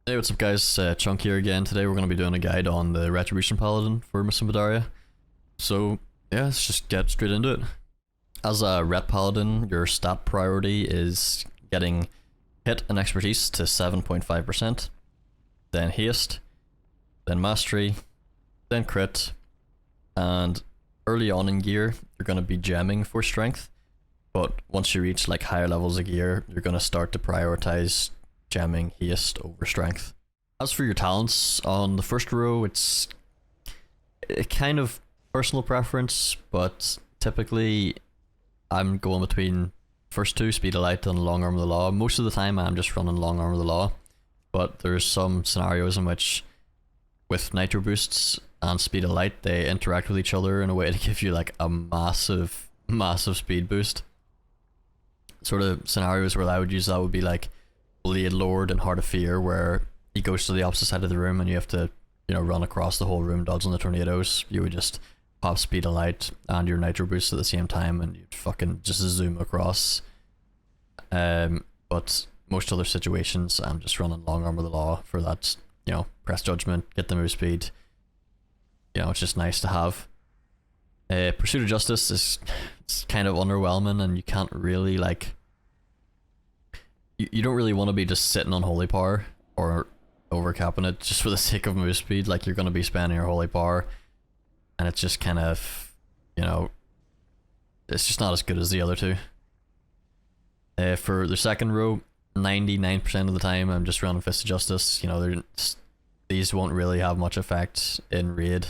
Hey, what's up guys? Chunk here again. Today we're going to be doing a guide on the Retribution Paladin for Mists of Pandaria. So yeah, let's just get straight into it. As a Ret Paladin, your stat priority is getting hit and expertise to 7.5%, then haste, then mastery, then crit, and early on in gear you're going to be gemming for strength, but once you reach like higher levels of gear you're going to start to prioritize gemming haste over strength. As for your talents, on the first row it's a kind of personal preference, but typically I'm going between first two, Speed of Light and Long Arm of the Law. Most of the time I'm just running Long Arm of the Law, but there's some scenarios in which with Nitro Boosts and Speed of Light they interact with each other in a way to give you like a massive speed boost. Sort of scenarios where I would use that would be like Blade Lord and Heart of Fear, where he goes to the opposite side of the room and you have to, run across the whole room dodging the tornadoes. You would just pop Speed of Light and your Nitro Boost at the same time and you'd fucking just zoom across. But most other situations I'm just running Long Arm of the Law for that, press judgment, get the move speed. It's just nice to have. Pursuit of Justice is it's kind of underwhelming and you can't really like you don't really want to be just sitting on holy power or overcapping it just for the sake of move speed. Like, you're going to be spending your holy power and it's just kind of, it's just not as good as the other two. For the second row, 99% of the time I'm just running Fist of Justice. These won't really have much effect in raid.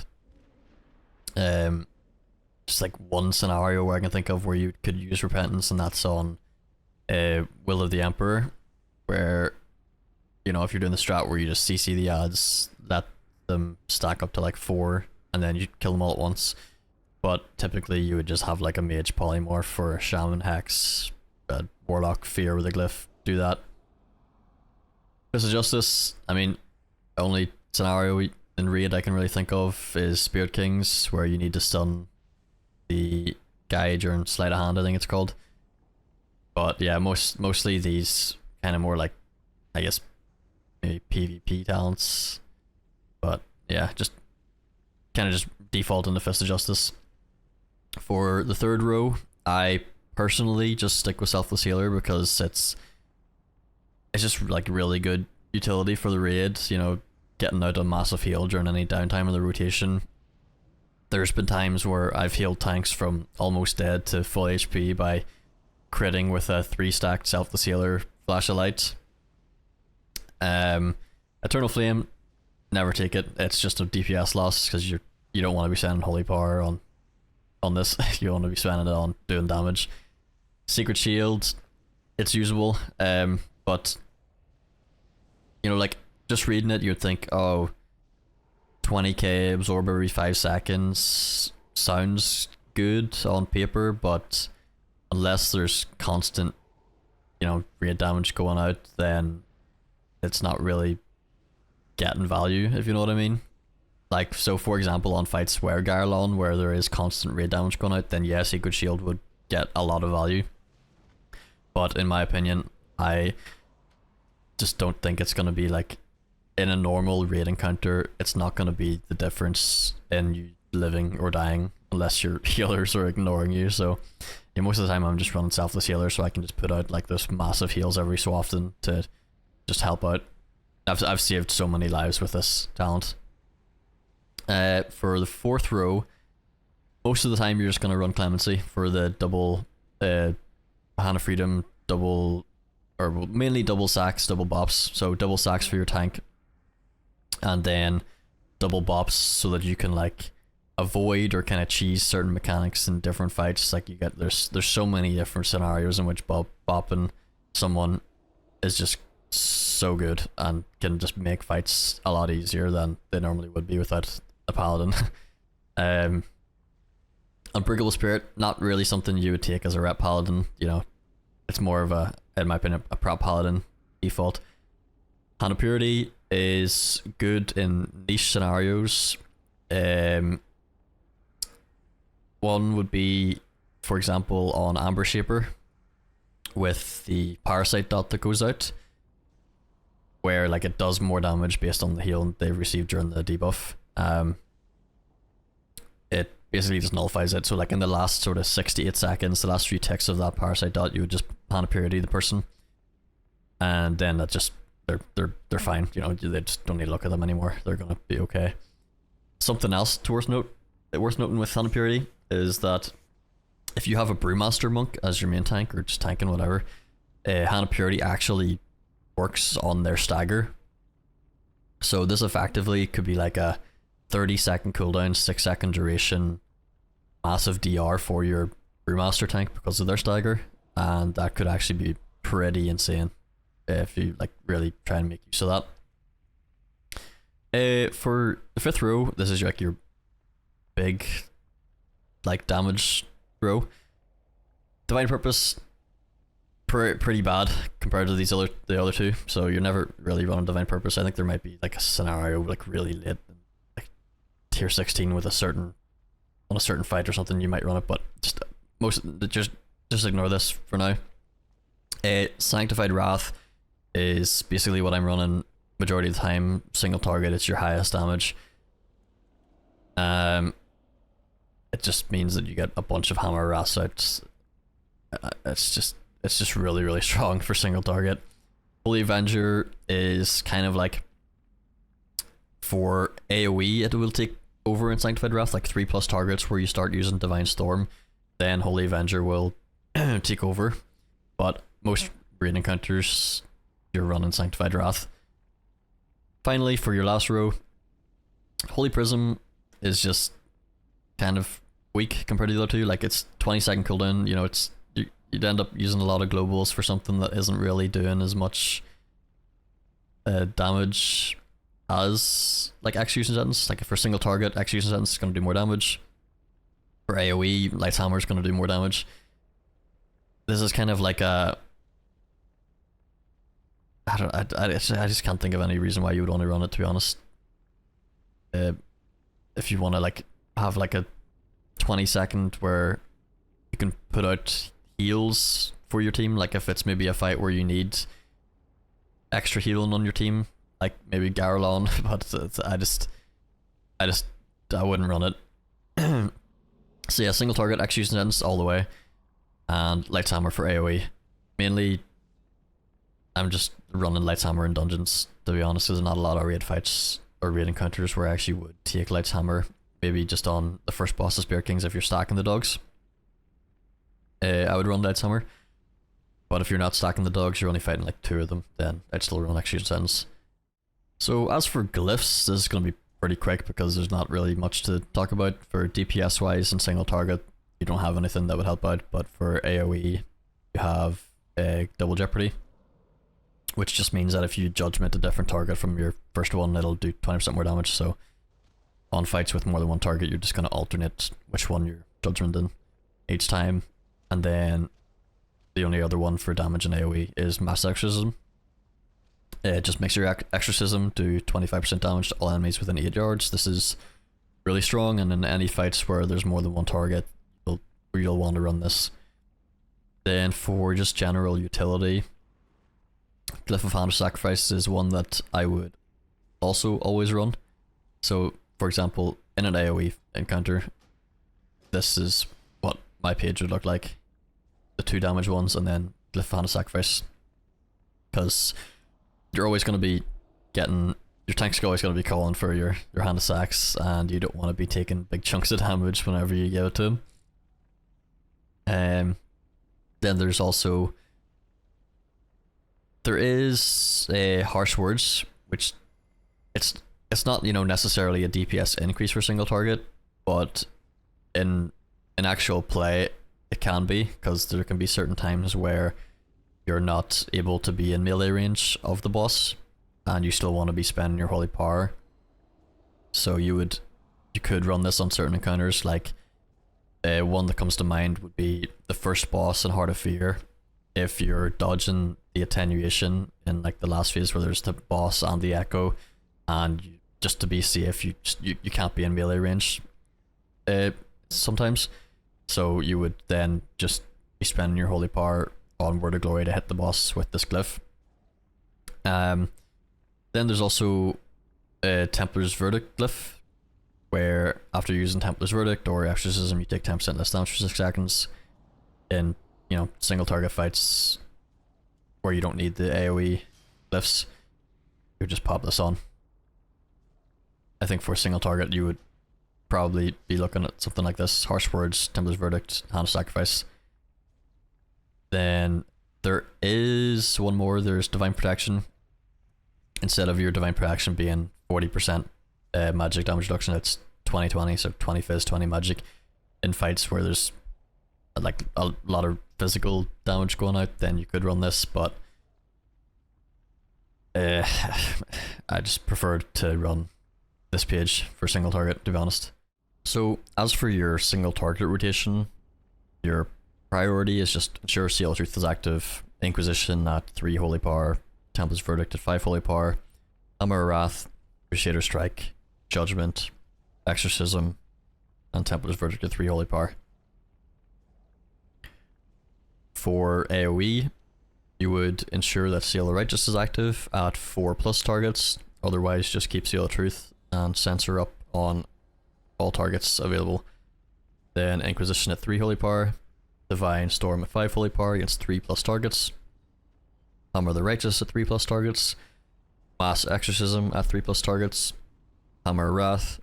Just like one scenario where I can think of where you could use Repentance, and that's on Will of the Emperor, where if you're doing the strat where you just CC the ads, let them stack up to like 4 and then you kill them all at once. But typically you would just have like a mage polymorph for a shaman hex, warlock fear with a glyph, do that. Fist of Justice, only scenario in raid I can really think of is Spirit Kings, where you need to stun the guy during sleight of hand, I think it's called. But yeah, mostly these kind of more like, I guess, maybe PvP talents. But yeah, just kind of just default into Fist of Justice. For the third row, I personally just stick with Selfless Healer because it's just like really good utility for the raid. Getting out a massive heal during any downtime of the rotation. There's been times where I've healed tanks from almost dead to full HP by critting with a 3-stacked Selfless Healer Flash of Light. Eternal Flame, never take it. It's just a DPS loss because you don't want to be spending holy power on this. You want to be spending it on doing damage. Secret Shield, it's usable, but like just reading it you'd think, oh, 20k absorb every 5 seconds sounds good on paper, but unless there's constant raid damage going out, then it's not really getting value, if you know what I mean. Like, so for example, on fights where Garlon, where there is constant raid damage going out, then yes, Secret Shield would get a lot of value. But in my opinion, I just don't think it's going to be like, in a normal raid encounter, it's not going to be the difference in you living or dying unless your healers are ignoring you. So most of the time I'm just running Selfless Healer so I can just put out like this massive heals every so often to just help out. I've saved so many lives with this talent. For the fourth row, most of the time you're just going to run Clemency for the double Hand of Freedom, mainly double sacks, double bops. So double sacks for your tank, and then double bops so that you can like avoid or kind of cheese certain mechanics in different fights. Like there's so many different scenarios in which bopping someone is just so good and can just make fights a lot easier than they normally would be without a paladin. Unbreakable Spirit, not really something you would take as a Ret Paladin. It's more of a, in my opinion, a prop paladin default. Hand of Purity is good in niche scenarios. One would be, for example, on Amber Shaper with the Parasite dot that goes out, where like it does more damage based on the heal they've received during the debuff. It basically just nullifies it. So like in the last sort of 6 to 8 seconds, the last few ticks of that parasite dot, you would just Hana Purity the person, and then that just they're fine. You know, they just don't need to look at them anymore. They're gonna be okay. Something else worth noting with Hana Purity is that if you have a Brewmaster monk as your main tank, or just tanking whatever, Hana Purity actually works on their stagger. So this effectively could be like a 30-second cooldown, 6-second duration, massive DR for your Brewmaster tank because of their stagger, and that could actually be pretty insane if you like really try and make use of that. For the 5th row, this is like your big like damage row. Divine Purpose, pretty bad compared to the other two, so you're never really running Divine Purpose. I think there might be like a scenario like really late, like tier 16 with a certain fight or something, you might run it, but just ignore this for now. Sanctified Wrath is basically what I'm running majority of the time. Single target, it's your highest damage. It just means that you get a bunch of hammer wraths out. It's just really strong for single target. Holy Avenger is kind of like, for AoE it will take over in Sanctified Wrath, like 3+ targets where you start using Divine Storm, then Holy Avenger will take over. But most raid encounters you're running Sanctified Wrath. Finally, for your last row, Holy Prism is just kind of weak compared to the other two. Like, it's 20-second cooldown, you know, you'd end up using a lot of globals for something that isn't really doing as much damage as like execution sentence. Like for single target, execution sentence is going to do more damage. For AoE, Light's Hammer is going to do more damage. This is kind of like a, I just can't think of any reason why you would only run it, to be honest. If you want to like have like a 20-second where you can put out heals for your team, like if it's maybe a fight where you need extra healing on your team, like maybe Garrelon, but I wouldn't run it. So yeah, single target, execution sentence all the way, and Light's Hammer for AoE. Mainly, I'm just running Light's Hammer in dungeons, to be honest. There's not a lot of raid fights or raid encounters where I actually would take Light's Hammer. Maybe just on the first boss of Spirit Kings if you're stacking the dogs. I would run Light's Hammer. But if you're not stacking the dogs, you're only fighting like 2 of them, then I'd still run execution sentence. So as for glyphs, this is going to be pretty quick because there's not really much to talk about. For DPS wise and single target, you don't have anything that would help out, but for AoE, you have double jeopardy, which just means that if you judgment a different target from your first one, it'll do 20% more damage. So on fights with more than one target, you're just going to alternate which one you're judgmenting each time. And then the only other one for damage in AoE is Mass Exorcism. It just makes your Exorcism do 25% damage to all enemies within 8 yards. This is really strong, and in any fights where there's more than one target, you'll want to run this. Then for just general utility, Glyph of Hand of Sacrifice is one that I would also always run. So, for example, in an AoE encounter, this is what my page would look like. The 2 damage ones, and then Glyph of Hand of Sacrifice. Because you're always going to be getting, your tank's always going to be calling for your Hand of Sacs, and you don't want to be taking big chunks of damage whenever you give it to him. Then there's also, there is Harsh Words, which it's not, you know, necessarily a DPS increase for single target, but in actual play it can be, because there can be certain times where you're not able to be in melee range of the boss and you still want to be spending your holy power. So you could run this on certain encounters. Like one that comes to mind would be the first boss in Heart of Fear. If you're dodging the attenuation in like the last phase where there's the boss and the echo, and just to be safe, you can't be in melee range sometimes. So you would then just be spending your holy power on Word of Glory to hit the boss with this glyph. Then there's also a Templar's Verdict glyph, where after using Templar's Verdict or Exorcism, you take 10% less damage for 6 seconds in, single target fights where you don't need the AoE glyphs. You would just pop this on. I think for a single target, you would probably be looking at something like this: Harsh Words, Templar's Verdict, Hand of Sacrifice. Then there is one more. There's Divine Protection. Instead of your Divine Protection being 40% magic damage reduction, it's 20-20, so 20 fizz, 20 magic in fights where there's like a lot of physical damage going out. Then you could run this, but I just prefer to run this page for single target, to be honest. So as for your single target rotation, your priority is just ensure Seal of Truth is active, Inquisition at 3 holy power, Templar's Verdict at 5 holy power, Hammer of Wrath, Crusader Strike, Judgment, Exorcism, and Templar's Verdict at 3 holy power. For AoE, you would ensure that Seal of Righteous is active at 4+ targets, otherwise just keep Seal of Truth and Censor up on all targets available. Then Inquisition at 3 holy power, Divine Storm at 5 holy power against 3+ targets, Hammer of the Righteous at 3+ targets, Mass Exorcism at 3+ targets, Hammer of Wrath,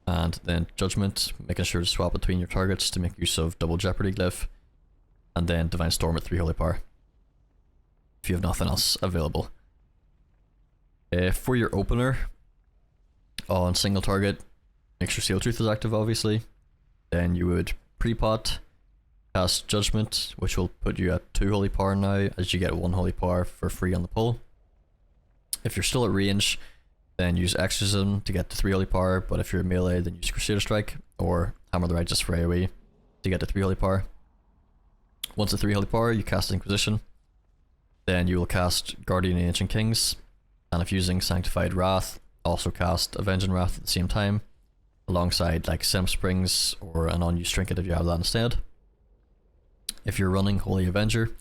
and then Judgment, making sure to swap between your targets to make use of Double Jeopardy glyph, and then Divine Storm at 3 holy power if you have nothing else available. For your opener, on single target, make sure Seal of Truth is active, obviously. Then you would pre-pot, cast Judgment, which will put you at 2 holy power now, as you get 1 holy power for free on the pull. If you're still at range, then use Exorcism to get to 3 holy power, but if you're melee, then use Crusader Strike or Hammer of the Righteous for AoE to get to 3 holy power. Once at 3 holy power, you cast Inquisition. Then you will cast Guardian of Ancient Kings, and if using Sanctified Wrath, also cast Avenging Wrath at the same time, alongside like Sim Springs or an unused trinket if you have that instead. If you're running Holy Avenger,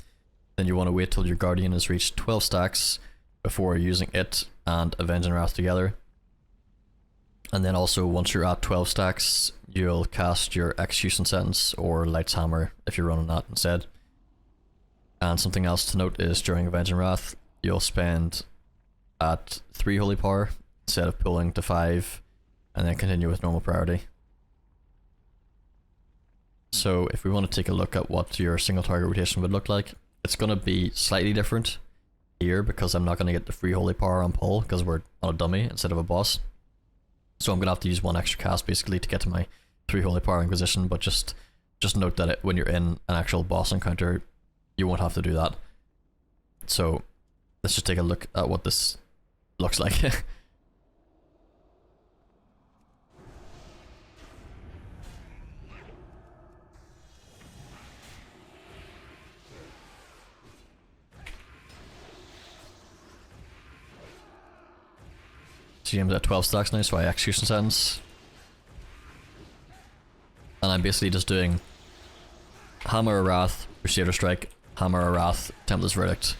then you want to wait till your Guardian has reached 12 stacks before using it and Avenging Wrath together. And then also once you're at 12 stacks, you'll cast your Execution Sentence or Light's Hammer if you're running that instead. And something else to note is during Avenging Wrath, you'll spend at 3 holy power instead of pulling to 5 and then continue with normal priority. So if we want to take a look at what your single target rotation would look like, it's going to be slightly different here because I'm not going to get the free holy power on pull because we're on a dummy instead of a boss. So I'm going to have to use 1 extra cast basically to get to my 3 holy power Inquisition, but just note that when you're in an actual boss encounter, you won't have to do that. So let's just take a look at what this looks like. GM's at 12 stacks now, so I Execution Sentence. And I'm basically just doing Hammer of Wrath, Crusader Strike, Hammer of Wrath, Templar's Verdict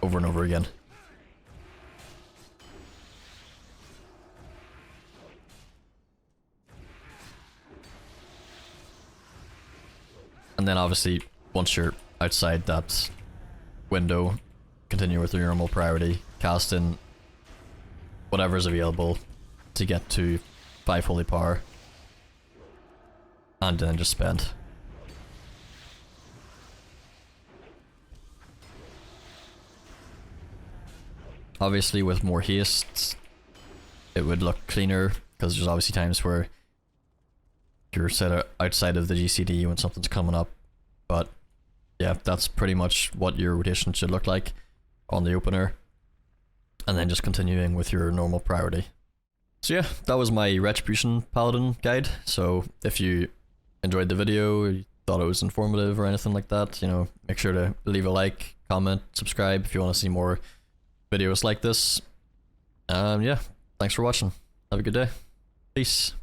over and over again. And then obviously once you're outside that window, continue with your normal priority, cast in whatever's available to get to 5 holy power, and then just spend. Obviously with more haste it would look cleaner because there's obviously times where you're set outside of the GCD when something's coming up, but yeah, that's pretty much what your rotation should look like on the opener, and then just continuing with your normal priority. So yeah, that was my Retribution Paladin guide. So if you enjoyed the video, you thought it was informative or anything like that, make sure to leave a like, comment, subscribe if you want to see more videos like this. Yeah, thanks for watching. Have a good day. Peace.